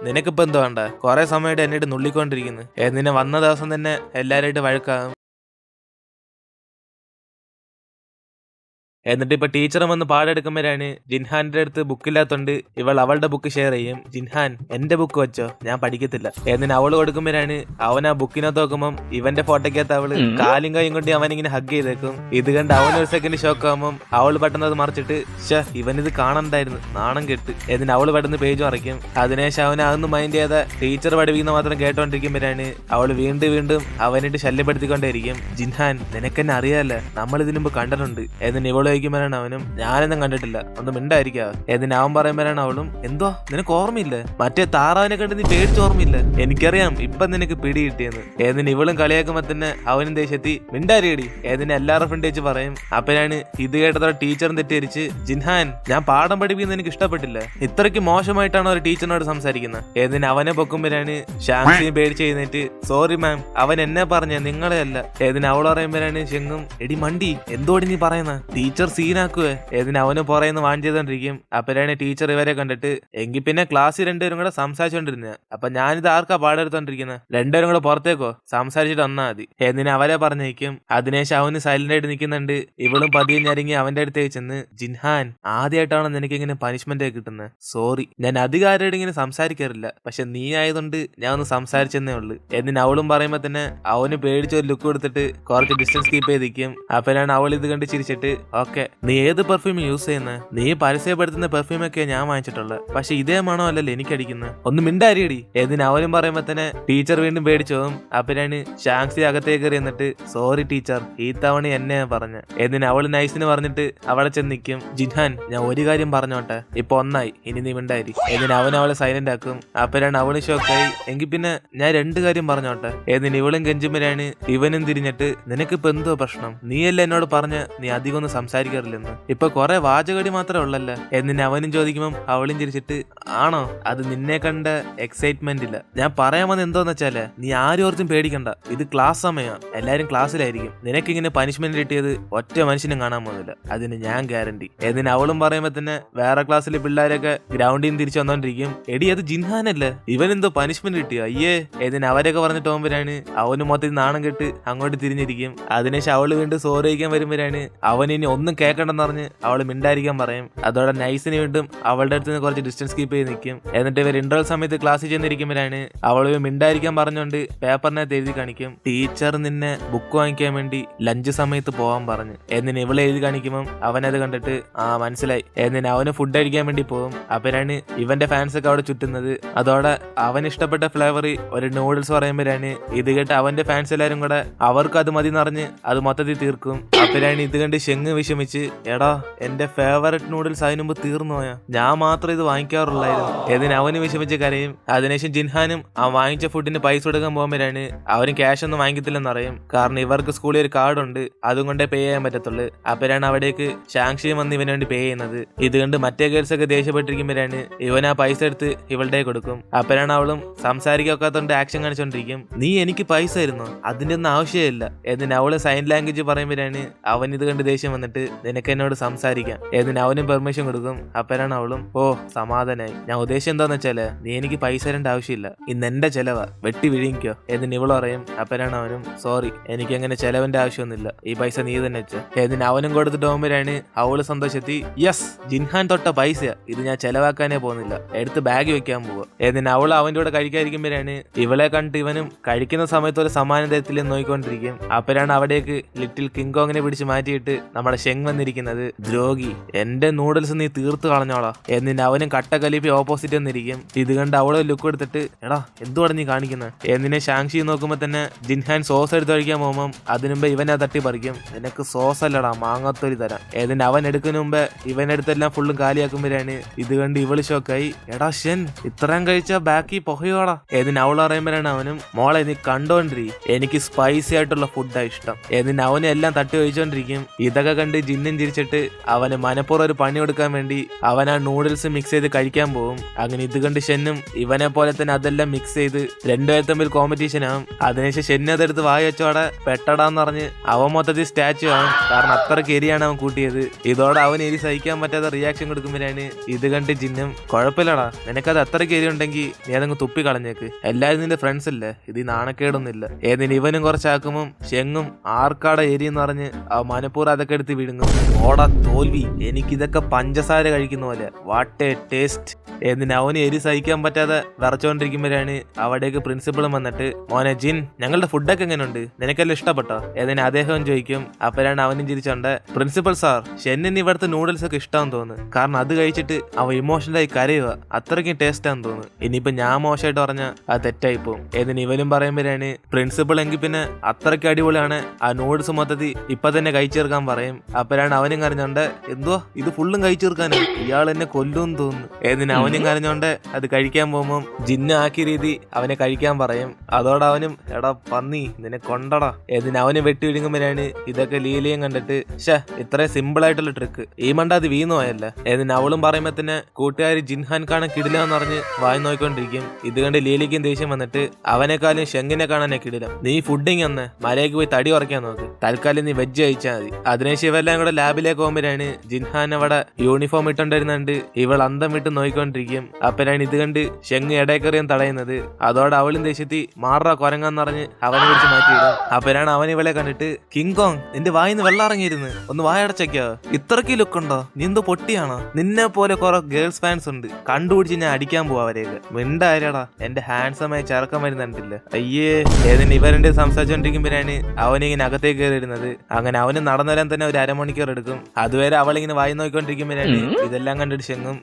നിനക്കിപ്പോ എന്തോ വേണ്ട? കുറെ സമയമായിട്ട് എന്നിട്ട് നുള്ളിക്കൊണ്ടിരിക്കുന്നു. നിന്നെ വന്ന ദിവസം തന്നെ എല്ലാരായിട്ട് വഴക്കാകും. എന്നിട്ട് ഇപ്പൊ ടീച്ചർ വന്ന് പാടെടുക്കുമ്പോഴാണ് ജിൻഹാന്റെ അടുത്ത് ബുക്കില്ലാത്തോണ്ട് ഇവൾ അവളുടെ ബുക്ക് ഷെയർ ചെയ്യും. ജിൻഹാൻ എന്റെ ബുക്ക് വെച്ചോ, ഞാൻ പഠിക്കത്തില്ല. എന്നിട്ട് അവള് കൊടുക്കുമ്പോഴാണ് അവൻ ആ ബുക്കിനകത്ത് നോക്കുമ്പോൾ ഇവന്റെ ഫോട്ടോക്കകത്ത് അവള് കാലും കൈയും കൊണ്ട് അവനിങ്ങനെ ഹഗ് ചെയ്തേക്കും. ഇത് കണ്ട് അവൻ ഒരു സെക്കൻഡ് ഷോക്ക് ആകുമ്പോൾ അവള് പെട്ടെന്ന് അത് മറിച്ചിട്ട് ഇവനിത് കാണണ്ടായിരുന്നു, നാണം കെട്ട്. എന്നിട്ട് അവള് പെട്ടെന്ന് പേജ് മറിക്കും. അതിനുശേഷം അവൻ അതൊന്നും മൈൻഡ് ചെയ്ത ടീച്ചർ പഠിപ്പിക്കുന്ന മാത്രം കേട്ടോണ്ടിരിക്കുമ്പോഴാണ് അവള് വീണ്ടും വീണ്ടും അവനിട്ട് ശല്യപ്പെടുത്തിക്കൊണ്ടേയിരിക്കും. ജിൻഹാൻ നിനക്കെന്നെ അറിയാല്ല, നമ്മൾ ഇതിനു മുമ്പ് കണ്ടിട്ടുണ്ട്. എന്നിട്ട് ഇവള് ചോദിക്കുമ്പോഴാണ് അവനും ഞാനൊന്നും കണ്ടിട്ടില്ല, ഒന്നും മിണ്ടായിരിക്കാം. എന്നിട്ട് അവൻ പറയുമ്പോഴാണ് അവളും എന്തോ നിനക്ക് ഓർമ്മയില്ല, മറ്റേ താറാവിനെ കണ്ട് നീ പേടിച്ച് ഓർമ്മയില്ല, എനിക്കറിയാം ഇപ്പൊ നിനക്ക് പിടി കിട്ടിയെന്ന്. എന്നിട്ട് ഇവളും കളിയാക്കുമ്പോ തന്നെ അവനും ദേഷ്യത്തി മിണ്ടാരിയടി. എന്നിട്ട് എല്ലാവരും ഫ്രണ്ട് വെച്ച് പറയും. അപ്പോഴാണ് ഇത് കേട്ടതോ ടീച്ചറും തെറ്റിദ്ധരിച്ച് ജിൻഹാൻ ഞാൻ പാഠം പഠിപ്പിക്കുന്നത് എനിക്ക് ഇഷ്ടപ്പെട്ടില്ല, ഇത്രയ്ക്ക് മോശമായിട്ടാണ് ഒരു ടീച്ചറിനോട് സംസാരിക്കുന്നത്. എന്നിട്ട് അവനെ പൊക്കുമ്പോഴാണ് ഷാംസിയും പേടിച്ച് എഴുന്നേറ്റ് സോറി മാം, അവൻ എന്നെ പറഞ്ഞ നിങ്ങളെ അല്ല. എന്നിട്ട് അവൾ പറയുമ്പോഴാണ് ഷെങ്ങും എടി മണ്ടി എന്തോടി നീ പറയുന്ന, ടീച്ചർ സീനാക്കുവേ. എന്നിട്ട് അവന് പുറയുന്ന വാൺ ചെയ്തോണ്ടിരിക്കും. അപ്പോഴാണ് ടീച്ചർ ഇവരെ കണ്ടിട്ട് എങ്കിൽ പിന്നെ ക്ലാസ്സിൽ രണ്ടുപേരും കൂടെ സംസാരിച്ചോണ്ടിരുന്ന, അപ്പൊ ഞാനിത് ആർക്കാ പാടെടുത്തോണ്ടിരിക്കുന്നത്, രണ്ടുപേരും കൂടെ പുറത്തേക്കോ സംസാരിച്ചിട്ട് വന്നാ മതി. എന്നിട്ട് അവരെ പറഞ്ഞേക്കും. അതിനുശേഷം അവന് സൈലന്റ് ആയിട്ട് നിൽക്കുന്നുണ്ട്. ഇവളും പതിയെ ഞെരങ്ങി അവന്റെ അടുത്തേക്ക് ചെന്ന് ജിൻഹാൻ ആദ്യമായിട്ടാണ് നിനക്ക് ഇങ്ങനെ പനിഷ്മെന്റ് കിട്ടുന്നത്, സോറി, ഞാൻ അധികാരോട് ഇങ്ങനെ സംസാരിക്കാറില്ല, പക്ഷെ നീ ആയതുകൊണ്ട് ഞാൻ ഒന്ന് സംസാരിച്ചെന്നേ ഉള്ളു. എന്നിട്ട് അവളും പറയുമ്പോ തന്നെ അവന് പേടിച്ച ഒരു ലുക്ക് കൊടുത്തിട്ട് കുറച്ച് ഡിസ്റ്റൻസ് കീപ്പ് ചെയ്തിരിക്കും. അപ്പോഴാണ് അവൾ ഇത് കണ്ട് ചിരിച്ചിട്ട് ഓക്കെ നീ ഏത് പെർഫ്യൂം യൂസ് ചെയ്യുന്നത്, നീ പരസ്യപ്പെടുത്തുന്ന പെർഫ്യൂം ഒക്കെ ഞാൻ വാങ്ങിച്ചിട്ടുള്ളത്, പക്ഷെ ഇതേ മണോ അല്ലല്ലോ എനിക്കടിക്കുന്നത്, ഒന്ന് മിണ്ടാരിയടി. എന്നിട്ട് അവനും പറയുമ്പോ തന്നെ ടീച്ചർ വീണ്ടും പേടിച്ചു പോകും. അപ്പോഴാണ് ഷാങ്സി അകത്തേക്ക് കയറി എന്നിട്ട് സോറി ടീച്ചർ, ഈ തവണ എന്നെ പറഞ്ഞു. എന്നിട്ട് അവള് നൈസിന് പറഞ്ഞിട്ട് അവളെ ചെന്ന് നിൽക്കും. ജിൻഹാൻ ഞാൻ ഒരു കാര്യം പറഞ്ഞോട്ടെ, ഇപ്പൊ ഒന്നായി, ഇനി നീ മിണ്ടായി. എന്നിട്ട് അവൻ അവളെ സൈലന്റ് ആക്കും. അപ്പോഴാണ് അവള് ഷോക്കായി എങ്കിൽ പിന്നെ ഞാൻ രണ്ട് കാര്യം പറഞ്ഞോട്ടെ. എന്നിട്ട് ഇവളും കെഞ്ചുമ്പോഴാണ് ഇവനും തിരിഞ്ഞിട്ട് നിനക്കിപ്പോ എന്തോ പ്രശ്നം, നീയല്ല എന്നോട് പറഞ്ഞ നീ അധികം ഒന്നും സംസാരിക്കാറില്ലെന്ന്, ഇപ്പൊ കുറെ വാചകടി മാത്രമേ ഉള്ളല്ല. എന്നിട്ട് അവനും ചോദിക്കുമ്പം അവളും ചിരിച്ചിട്ട് ആണോ, അത് നിന്നെ കണ്ട എക്സൈറ്റ്മെന്റ് ഇല്ല, ഞാൻ പറയാൻ വന്നത് എന്തോന്ന് വെച്ചാല് നീ ആരും ഓർത്തും പേടിക്കണ്ട, ഇത് ക്ലാസ് സമയമാണ്, എല്ലാരും ക്ലാസ്സിലായിരിക്കും, നിനക്കിങ്ങനെ പനിഷ്മെന്റ് കിട്ടിയത് ഒറ്റ മനുഷ്യനും കാണാൻ പോകുന്നില്ല, അതിന് ഞാൻ ഗ്യാരണ്ടി. എന്നിട്ട് അവളും പറയുമ്പോ തന്നെ വേറെ ക്ലാസ്സിലെ പിള്ളേരൊക്കെ ഗ്രൗണ്ടിൽ നിന്ന് തിരിച്ചു വന്നോണ്ടിരിക്കും. എടി അത് ജിൻഹാനല്ലേ, ഇവനെന്തോ പനിഷ്മെന്റ് കിട്ടിയോ അയ്യേ. എന്നിട്ട് അവരൊക്കെ പറഞ്ഞിട്ട് പോകുമ്പോഴാണ് അവന് മൊത്തത്തിൽ നാണം കെട്ട് അങ്ങോട്ട് തിരിഞ്ഞിരിക്കും. അതിനുശേഷം അവള് വീണ്ടും സോറി കഴിക്കാൻ വരുമ്പോഴാണ് അവൻ ഇനി ഒന്നും കേൾക്കണ്ടെന്ന് പറഞ്ഞ് അവള് മിണ്ടായിരിക്കാൻ പറയും. അതോടെ നൈസിന് വീണ്ടും അവളുടെ അടുത്ത് നിന്ന് കുറച്ച് ഡിസ്റ്റൻസ് കീപ്പ് ചെയ്ത് നിൽക്കും. എന്നിട്ട് ഇവർ ഇന്റർവൽ സമയത്ത് ക്ലാസ്സിൽ ചെന്നിരിക്കുമ്പോഴാണ് അവള് മിണ്ടായിരിക്കാൻ പറഞ്ഞുകൊണ്ട് പേപ്പറിനകത്ത് എഴുതി കാണിക്കും ടീച്ചർ നിന്നെ ബുക്ക് വാങ്ങിക്കാൻ വേണ്ടി ലഞ്ച് സമയത്ത് പോവാൻ പറഞ്ഞു. എന്നിട്ട് ഇവളെ എഴുതി കാണിക്കുമ്പോൾ അവനത് കണ്ടിട്ട് മനസ്സിലായി. എന്നിട്ട് അവന് ഫുഡ് കഴിക്കാൻ വേണ്ടി പോകും. അപ്പോഴാണ് ഇവന്റെ ഫാൻസ് ഒക്കെ അവിടെ ചുറ്റുന്നത്. അതോടെ അവൻ ഇഷ്ടപ്പെട്ട ഫ്ലേവർ ഒരു നൂഡിൽസ് പറയുമ്പോഴാണ് ഇത് കേട്ട് അവന്റെ ഫാൻസ് എല്ലാരും കൂടെ അവർക്ക് അത് മതി നിറഞ്ഞ് അത് മൊത്തത്തിൽ തീർക്കും. അപ്പോഴാണ് ഇത് കണ്ട് ഷെങ്ങ് വിഷമിച്ച് എടാ എന്റെ ഫേവറേറ്റ് നൂഡിൽസ് അതിനു മുമ്പ് തീർന്നു പോയാ, ഞാൻ മാത്രം ഇത് വാങ്ങിക്കാറുള്ളായിരുന്നു. എന്നിട്ട് അവന് വിഷമിച്ച് കരയും. അതിനുശേഷം ജിൻഹാനും ആ വാങ്ങിച്ച ഫുഡിന് പൈസ കൊടുക്കാൻ പോകുമ്പോഴാണ് അവന് ക്യാഷ് ഒന്നും വാങ്ങിക്കത്തില്ലെന്ന് അറിയും. കാരണം ഇവർക്ക് സ്കൂളിൽ ഒരു കാർഡ് ഉണ്ട്, അതും കൊണ്ടേ പേ ചെയ്യാൻ പറ്റത്തുള്ളൂ. അപ്പോഴാണ് അവിടേക്ക് ഷാങ്ഷിയും വന്ന് ഇവന് വേണ്ടി പേ ചെയ്യുന്നത്. ഇത് കണ്ട് മറ്റേ ഗേൾസ് ഒക്കെ ദേഷ്യപ്പെട്ടിരിക്കുമ്പോഴാണ് ഇവൻ ആ പൈസ എടുത്ത് ഇവളുടെ കൊടുക്കും. അപ്പോഴാണ് അവളും സംസാരിക്കാത്തോണ്ട് ആക്ഷൻ കാണിച്ചോണ്ടിരിക്കും. നീ എനിക്ക് പൈസ തരുന്നു, അതിന്റെ ഒന്നും ആവശ്യമില്ല. എന്നിട്ട് അവള് സൈൻ ലാംഗ്വേജ് പറയുമ്പോഴാണ് അവൻ ഇത് കണ്ട് ദേഷ്യം വന്നിട്ട് നിനക്ക് എന്നോട് സംസാരിക്കാം. എന്നിട്ട് അവനും പെർമിഷൻ കൊടുക്കും. അപ്പോഴാണ് അവളും ഓ സമാധാനായി, ഞാൻ ഉദ്ദേശം എന്താന്ന് വെച്ചാല് നീ എനിക്ക് പൈസ തരേണ്ട ആവശ്യമില്ല, ഇന്ന് എന്റെ ചെലവാ, വെട്ടി വിഴിക്കോ. എന്നിട്ട് ഇവള് പറയും. അപ്പോഴാണ് അവനും സോറി, എനിക്ക് അങ്ങനെ ചെലവിന്റെ ആവശ്യമൊന്നുമില്ല, ഈ പൈസ നീ തന്നെ വെച്ച. എന്നിട്ട് അവനും കൊടുത്തിട്ട് പോകുമ്പോഴാണ് അവള് സന്തോഷത്തി യെസ് ജിൻഹാൻ തൊട്ട പൈസ, ഇത് ഞാൻ ചെലവാക്കാനേ പോകുന്നില്ല, എടുത്ത് ബാഗ് വെക്കാൻ പോവുക. എന്നിട്ട് അവൾ അവന്റെ കൂടെ കഴിക്കാതിരിക്കുമ്പോഴാണ് ഇവളെ കണ്ടിട്ട് ഇവനും കഴിക്കുന്ന സമയത്ത് ഒരു സമാനതത്തിൽ നോയിക്കൊണ്ടിരിക്കും. അപ്പോഴാണ് അവിടേക്ക് ലിറ്റിൽ കിങ്കോങ്ങിനെ പിടിച്ച് മാറ്റിയിട്ട് നമ്മുടെ ഷെങ് വന്നിരിക്കുന്നത്. ദ്രോഹി, എന്റെ നൂഡിൽസ് നീ തീർത്ത് കളഞ്ഞോളാം. എന്നിട്ട് അവനും കട്ട കലിപ്പി ഓപ്പോസിറ്റ് വന്നിരിക്കും. ഇത് കണ്ട് അവളെ ലുക്ക് എടുത്തിട്ട് എടാ എന്തുവാണ് നീ കാണിക്കുന്നത്. എന്നിനെ ഷാങ്ഷി നോക്കുമ്പോ തന്നെ ജിൻഹാൻ സോസ് എടുത്ത് കഴിക്കാൻ പോകുമ്പോൾ അതിനുമ്പ് ഇവനെ തട്ടി പറിക്കും. നിനക്ക് സോസ് അല്ലടാ മാങ്ങത്തൊരി തരാം. എന്നിട്ട് അവൻ എടുക്കുന്ന മുമ്പ് ഇവനെടുത്തെല്ലാം ഫുള്ളും കാലിയാക്കുമ്പോഴാണ് ഇത് കണ്ട് ഇവള് ഷോക്കായി. എടാ ഷെൻ, ഇത്രയും കഴിച്ചാ ബാക്കി പൊഹയോടാ. എന്നിട്ട് അവൾ പറയുമ്പോഴാണ് അവനും മോളെ നീ കണ്ടോണ്ടിരി, എനിക്ക് സ്പൈസി ആയിട്ടുള്ള ഫുഡാ ഇഷ്ടം. എന്നിട്ട് അവനും എല്ലാം തട്ടി ഒഴിച്ചോണ്ടിരിക്കും. ഇതൊക്കെ കണ്ട് ജിന്നും ചിരിച്ചിട്ട് അവന് മനപ്പുറം ഒരു പണി കൊടുക്കാൻ വേണ്ടി അവൻ ആ നൂഡിൽസ് മിക്സ് ചെയ്ത് കഴിക്കാൻ പോകും. അങ്ങനെ ഇത് കണ്ട് ഷെന്നും ഇവനെ പോലെ തന്നെ അതെല്ലാം മിക്സ് ചെയ്ത് രണ്ടുപേർ തമ്മിൽ കോമ്പറ്റീഷൻ ആവും. അതിനുശേഷം ഷെന്ന് അതെടുത്ത് വായി വെച്ചോടെ പെട്ടടാന്ന് പറഞ്ഞ് അവൻ മൊത്തത്തിൽ സ്റ്റാച്ചു ആവും. കാരണം അത്രയ്ക്ക് എരിയാണ് അവൻ കൂട്ടിയത്. ഇതോടെ അവൻ എരി സഹിക്കാൻ പറ്റാത്ത റിയാക്ഷൻ കൊടുക്കുമ്പോഴാണ് ഇത് കണ്ട് ജിന്നും കുഴപ്പമില്ലടാ, നിനക്കത് അത്രയ്ക്ക് എരി ഉണ്ടെങ്കിൽ നീ അതങ്ങ് തുപ്പി കളഞ്ഞേക്ക്, എല്ലാവരും നിന്റെ ഫ്രണ്ട്സ് അല്ലേ, ഇത് നാണക്കേടൊന്നുമില്ല. ഏതിന് ഇവനും കുറച്ചാക്കുമ്പം ഷെങ്ങും ആർക്കാടെ എരി എന്ന് പറഞ്ഞ് ആ മനപ്പൂർ അതൊക്കെ എടുത്ത് വിടുങ്ങും. ഓടാ തോൽവി, എനിക്കിതൊക്കെ പഞ്ചസാര കഴിക്കുന്ന പോലെ, വാട്ട് എ ടേസ്റ്റ്. എന്നിന് അവന് എരി സഹിക്കാൻ പറ്റാതെ വിറച്ചോണ്ടിരിക്കുമ്പോഴാണ് അവിടേക്ക് പ്രിൻസിപ്പളും വന്നിട്ട് മോനെ ജിൻ, ഞങ്ങളുടെ ഫുഡൊക്കെ എങ്ങനെയുണ്ട്, നിനക്കെല്ലാം ഇഷ്ടപ്പെട്ടോ? ഏതിന് അദ്ദേഹം ചോദിക്കും. അപ്പോഴാണ് അവനും ചിരിച്ചോണ്ട് പ്രിൻസിപ്പൽ സാർ, ഷെന്നിന് ഇവിടുത്തെ നൂഡിൽസ് ഒക്കെ ഇഷ്ടമാണെന്ന് തോന്നുന്നു, കാരണം അത് കഴിച്ചിട്ട് അവൻ ഇമോഷണലായി കരയുക, അത്രയ്ക്കും ടേസ്റ്റ് ആണെന്ന് തോന്നുന്നു. ഇനിയിപ്പോ ഞാൻ മോശമായിട്ട് പറഞ്ഞാൽ അത് തെറ്റായി പോകും. ഏതിന് ഇവനും പറയുമ്പോഴാണ് പ്രിൻസിപ്പൾ എങ്കിൽ പിന്നെ അത്രയ്ക്ക് അടിപൊളിയാണ്, ആ നൂഡിൽസ് മൊത്തത്തിൽ ഇപ്പൊ തന്നെ കഴിച്ചേർക്കാൻ പറയും. അപ്പോഴാണ് അവനും കരഞ്ഞോണ്ട് എന്തോ ഇത് ഫുള്ളും കഴിച്ചേർക്കാനും ഇയാൾ എന്നെ കൊല്ലും തോന്നുന്നു. ഏതിന് അവനും കരഞ്ഞോണ്ട് അത് കഴിക്കാൻ പോകുമ്പോൾ ജിന്ന് ആക്കിയ രീതി അവനെ കഴിക്കാൻ പറയും. അതോടെ അവനും എടാ പന്നി നിന്നെ കൊണ്ടടാ. ഏതിന് അവന് വെട്ടി വിഴുങ്ങുമ്പോഴാണ് ഇതൊക്കെ ലീലയും കണ്ടിട്ട് ഇത്രയും സിമ്പിൾ ആയിട്ടുള്ള ട്രിക്ക് ഈ മണ്ട അത് വീണു പോയല്ല. ഏതിന് അവളും പറയുമ്പോ തന്നെ കൂട്ടുകാരി ജിൻഹാൻ കാണാൻ കിടിലെന്ന് പറഞ്ഞ് വായി നോക്കിക്കൊണ്ടിരിക്കും. ഇത് കണ്ട് ലീലയ്ക്കും ദേഷ്യം വന്നിട്ട് അവനെക്കാളും ഷെങ്ങിനെ കാണാനേ കിടിലം, നീ ഫുഡിങ് ഒന്ന് മലയ്ക്ക് പോയി തടി കുറയ്ക്കാൻ നോക്ക്, തൽക്കാലം നീ വെജ് കഴിച്ചാൽ മതി. അതിനുശേഷം ഇവരെല്ലാം കൂടെ ലാബിലേക്ക് പോകുമ്പോഴാണ് ജിൻഹാൻ അവിടെ യൂണിഫോം ഇട്ടോണ്ടിരുന്നുണ്ട് ഇവൾ അന്തം വിട്ട് നോക്കിക്കൊണ്ടിരിക്കും. അപ്പനാണ് ഇത് കണ്ട് ഷെങ് ഇടയ്ക്കറിയാൻ തടയുന്നത്. അതോടെ അവളും ദേഷ്യത്തി മാറാ കൊരങ്ങാന്ന് പറഞ്ഞ് അവനെ പിടിച്ച് മാറ്റിയിടും. അപ്പനാണ് അവൻ ഇവളെ കണ്ടിട്ട് കിങ് കോങ് നിന്റെ വായിന്ന് വെള്ളം ഇറങ്ങിയിരുന്നു, ഒന്ന് വായടച്ചോ, ഇത്രയ്ക്ക് ലുക്കുണ്ടോ, നീ എന്തോ പൊട്ടിയാണോ, നിന്നെ പോലെ കുറെ ഗേൾസ് ഫാൻസ് ഉണ്ട്, കണ്ടുപിടിച്ച് ഞാൻ അടിക്കാൻ പോവാ അവരെയൊക്കെ, മിണ്ടായടാ എന്റെ ഹാൻഡ്സമായി ചെറുക്കം വരുന്നുണ്ടില്ല. അയ്യേ. ഏതിന് ഇവരുടെ സംസാരിച്ചോണ്ടിരിക്കുമ്പോഴാണ് അവനിങ്ങനെ അകത്തേക്ക് കയറിയിരുന്നത്. അങ്ങനെ അവന് നടന്നു വരാൻ തന്നെ ഒരു അരമണിക്കൂർ എടുക്കും. അതുവരെ അവളിങ്ങനെ വായി നോക്കിക്കൊണ്ടിരിക്കുമ്പോഴാണ് ഇതെല്ലാം കണ്ടിട്ട് ഷെങ്ങും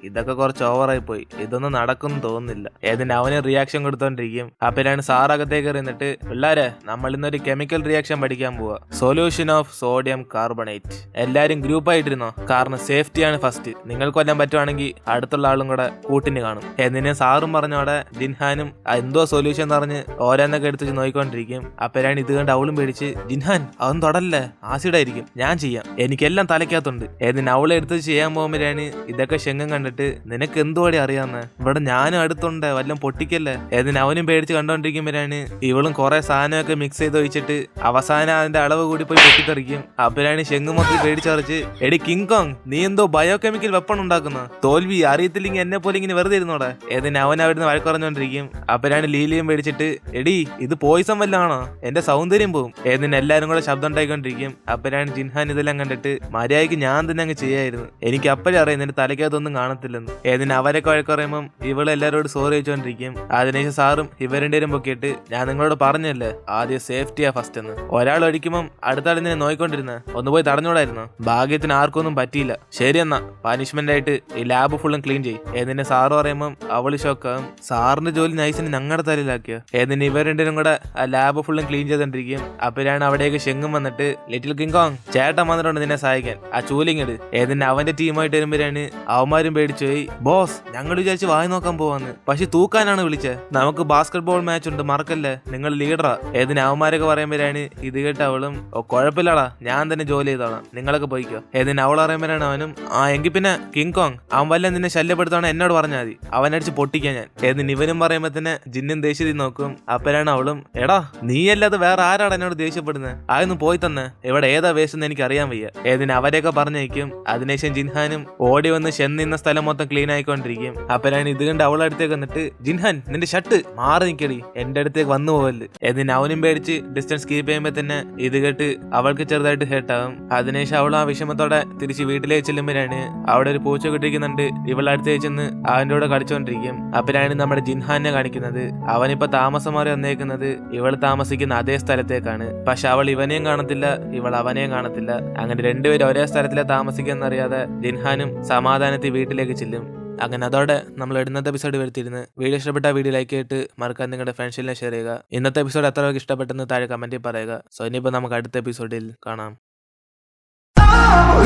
ഇതൊക്കെ കുറച്ച് ഓവറായി പോയി, ഇതൊന്നും നടക്കും തോന്നുന്നില്ല. ഏതിന് അവന് റിയാക്ഷൻ കൊടുത്തോണ്ടിരിക്കും. അപ്പോഴാണ് സാർ അകത്തേക്ക് എറിയുന്നിട്ട് പിള്ളേരെ നമ്മൾ ഇന്നൊരു കെമിക്കൽ റിയാക്ഷൻ പഠിക്കാൻ പോവാ, സൊല്യൂഷൻ ഓഫ് സോഡിയം കാർബണേറ്റ്. എല്ലാരും ഗ്രൂപ്പ് ആയിട്ടിരുന്നോ, കാരണം സേഫ്റ്റിയാണ് ഫസ്റ്റ്, നിങ്ങൾക്ക് കൊല്ലാൻ പറ്റുവാണെങ്കിൽ അടുത്തുള്ള ആളും കൂടെ കൂട്ടിന് കാണും. എന്നിനെ സാറും പറഞ്ഞോടെ ജിൻഹാനും എന്തോ സൊല്യൂഷൻ പറഞ്ഞ് ഓരോന്നൊക്കെ എടുത്ത് നോക്കിക്കൊണ്ടിരിക്കും. അപ്പോഴാണ് ഇത് കണ്ട് അവളും പേടിച്ച് ജിൻഹാൻ അതൊന്നും തൊടല്ലേ, ആസിഡായിരിക്കും, ഞാൻ ചെയ്യാം, എനിക്കെല്ലാം തലയ്ക്കകത്തുണ്ട്. ഏതിന് അവളെ എടുത്ത് ചെയ്യാൻ പോകുമ്പോഴാണ് ഇതൊക്കെ ഷെങ്ങം കണ്ടിട്ട് നിനക്ക് എന്തുവാടി അറിയാന്ന്, ഇവിടെ ഞാനും അടുത്തുണ്ട്, വല്ലതും പൊട്ടിക്കല്ലേ. ഏതിന് അവനും പേടിച്ച് കണ്ടോണ്ടിരിക്കുമ്പോഴാണ് ഇവളും കുറെ സാധനമൊക്കെ മിക്സ് ചെയ്ത് ഒഴിച്ചിട്ട് അവസാനം അതിന്റെ അളവ് കൂടി പോയി പൊട്ടിത്തെറിക്കും. അപ്പോഴാണ് ഷെങ്ങ് മൊത്തം പേടിച്ചറിച്ച് എടി കിങ് കോങ് നീ എന്തോ ബയോകെമിക്കൽ വെപ്പൺ ഉണ്ടാക്കുന്ന, തോൽവി അറിയത്തില്ലെങ്കിൽ എന്നെ പോലെ ഇങ്ങനെ വെറുതെ ഇരുന്നോടെ. ഏതിന് അവൻ അവിടുന്ന് വഴക്കുറഞ്ഞോണ്ടിരിക്കും. അപ്പോഴാണ് ലീലിയും പേടിച്ചിട്ട് എടി ഇത് പോയിസം വല്ലാണോ, എന്റെ സൗന്ദര്യം പോവും. ഏതിന് എല്ലാരും കൂടെ ശബ്ദം ഉണ്ടായിക്കൊണ്ടിരിക്കും. അപ്പോഴാണ് ജിൻഹാൻ ഇതെല്ലാം കണ്ടിട്ട് മര്യാദയ്ക്ക് ഞാൻ തന്നെ അങ്ങ് ചെയ്യായിരുന്നു, എനിക്ക് അപ്പോഴേ അറിയാം നിന്റെ തലയ്ക്കകത്തൊന്നും കാണത്തില്ലെന്ന്. ഏതിന് അവരൊക്കെ വഴക്കുറയുമ്പം ഇവള് എല്ലാരോടും സോറി ചോദിച്ചോണ്ടിരിക്കും. അതിനുശേഷം സാറും ഇവരുടെ പൊക്കിയിട്ട് ഞാൻ നിങ്ങളോട് പറഞ്ഞല്ലേ ആദ്യം സേഫ്റ്റിയാ ഫസ്റ്റ് എന്ന്, ഒരാൾ ഒഴിക്കുമ്പം അടുത്താൾ നിന്നെ നോയിക്കൊണ്ടിരുന്ന ഒന്ന് പോയി തടഞ്ഞൂടായിരുന്നു, ഭാഗ്യത്തിന് ആർക്കൊന്നും പറ്റിയില്ല, ശരിയെന്നാ പനിഷ്മെന്റ് ആയിട്ട് ഈ ലാബ് ഫുള്ളും ക്ലീൻ ചെയ്യും. ഏതിന് സാറ് പറയുമ്പം അവള് ഷോക്കാവും, സാറിന്റെ ജോലി നൈസിന് ഞങ്ങളുടെ തലയിലാക്കിയോ. ഏതിന് ഇവരുടെയും കൂടെ ആ ലാബ് ഫുള്ളും ക്ലീൻ ചെയ്തോണ്ടിരിക്കും. അപ്പോഴാണ് അവിടേക്ക് ഷെങ്ങും വന്നിട്ട് ലിറ്റിൽ കിങ് കോങ് ചേട്ടൻ വന്നിട്ടുണ്ട് നിന്നെ സഹായിക്കാൻ, ആ ചൂലിങ്ങട്. ഏതിന് അവന്റെ ടീമായിട്ട് വരുമ്പോഴാണ് അവന്മാരും പേടിച്ചുപോയി, ബോസ് ഞങ്ങൾ വിചാരിച്ച് വായി നോക്കാൻ പോവാന്ന്, പക്ഷെ തൂക്കാനാണ് വിളിച്ചത്, നമുക്ക് ബാസ്കറ്റ് ബോൾ മാച്ച് ഉണ്ട് മറക്കല്ലേ, നിങ്ങൾ ലീഡറാ. ഏതിന് അവന്മാരൊക്കെ പറയുമ്പോഴാണ് ഇത് കേട്ട് അവളും കുഴപ്പമില്ലടാ ഞാൻ തന്നെ ജോലി ചെയ്തോളാം, നിങ്ങളൊക്കെ പോയിക്കോ. ഏതിന് അവൾ പറയുമ്പോഴാണ് അവനും എങ്കിൽ പിന്നെ കിങ് കോങ് അവൻ വല്ല നിന്നെ ശല്യപ്പെടുത്താണോ എന്നോട് പറഞ്ഞാൽ മതി, അവനടിച്ച് പൊട്ടിക്കാൻ ഞാൻ. ഏതിന് ഇവനും പറയുമ്പോ തന്നെ ജിന്നും ദേഷ്യത്തിൽ നോക്കും. അപ്പോഴാണ് അവളും എടാ നീയല്ലാതെ വേറെ ആരാണ് എന്നോട് ദേഷ്യപ്പെടുന്നത്, അതൊന്നും പോയി തന്നെ, ഇവിടെ ഏതാ വേസ്റ്റ് എനിക്ക് അറിയാൻ വയ്യ. ഏതിന് അവരെയൊക്കെ പറഞ്ഞേക്കും. അതിനുശേഷം ജിൻഹാനും ഓടി വന്ന് നിന്ന സ്ഥലം മൊത്തം ക്ലീൻ ആയിക്കൊണ്ടിരിക്കും. അപ്പോഴാണ് ഇത് കണ്ട് അവളുടെ അടുത്തേക്ക് വന്നിട്ട് ജിൻഹാൻ നിന്റെ ഷർട്ട് മാറി നിക്കടി, എന്റെ അടുത്തേക്ക് വന്നു പോവല്ലേ. എന്നിന് അവനും പേടിച്ച് ഡിസ്റ്റൻസ് കീപ്പ് ചെയ്യുമ്പോ തന്നെ ഇത് കേട്ട് അവൾക്ക് ചെറുതായിട്ട് ഹേർട്ടാവും. അതിനുശേഷം അവൾ ആ വിഷമത്തോടെ തിരിച്ച് വീട്ടിലേക്ക് ചെല്ലുമ്പോഴാണ് അവിടെ ഒരു പൂച്ച കിട്ടിയിരിക്കുന്നുണ്ട്. ഇവളുടെ അടുത്തേക്ക് ചെന്ന് അവന്റെ കൂടെ കളിച്ചോണ്ടിരിക്കും. അപ്പോഴാണ് നമ്മുടെ ജിൻഹാനെ കാണിക്കുന്നത്. അവനിപ്പോ താമസം മാറി വന്നേക്കുന്നത് ഇവൾ താമസിക്കുന്ന അതേ സ്ഥലത്തേക്കാണ്. പക്ഷെ അവൾ ഇവനെയും കാണത്തില്ല, ഇവൾ അവനെയും കാണത്തില്ല. അങ്ങനെ രണ്ടുപേരും ഒരേ സ്ഥലത്തിലെ താമസിക്കുന്നറിയാതെ ജിൻഹാനും സമാധാനത്തിൽ വീട്ടിലേക്ക് ചെല്ലും. അങ്ങനെ അതോടെ നമ്മൾ ഇന്നത്തെ എപ്പിസോഡ് വരുത്തിയിരുന്നു. വീഡിയോ ഇഷ്ടപ്പെട്ട വീഡിയോ ലൈക്ക് ചെയ്തിട്ട് മറക്കാൻ നിങ്ങളുടെ ഫ്രണ്ട്സിനെ ഷെയർ ചെയ്യുക. ഇന്നത്തെ എപ്പിസോഡ് എത്ര പേർക്ക് ഇഷ്ടപ്പെട്ടെന്ന് താഴെ കമന്റിൽ പറയുക. സോ ഇനിയിപ്പോൾ നമുക്ക് അടുത്ത എപ്പിസോഡിൽ കാണാം.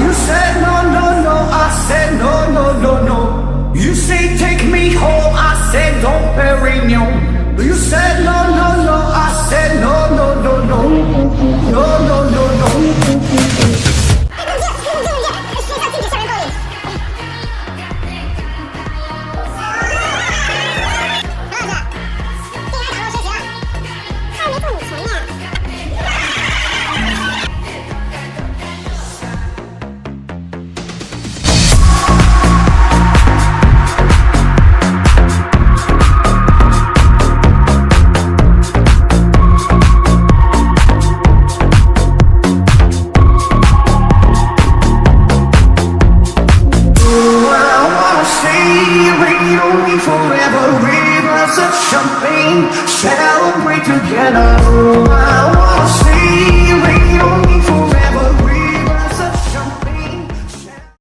You said no, no, no, I said no, no, no, no. You say take me home, I said don't bury me. You said no, no, no, I said no, no, no, no. No, no, no, no. celebrate together. Oh,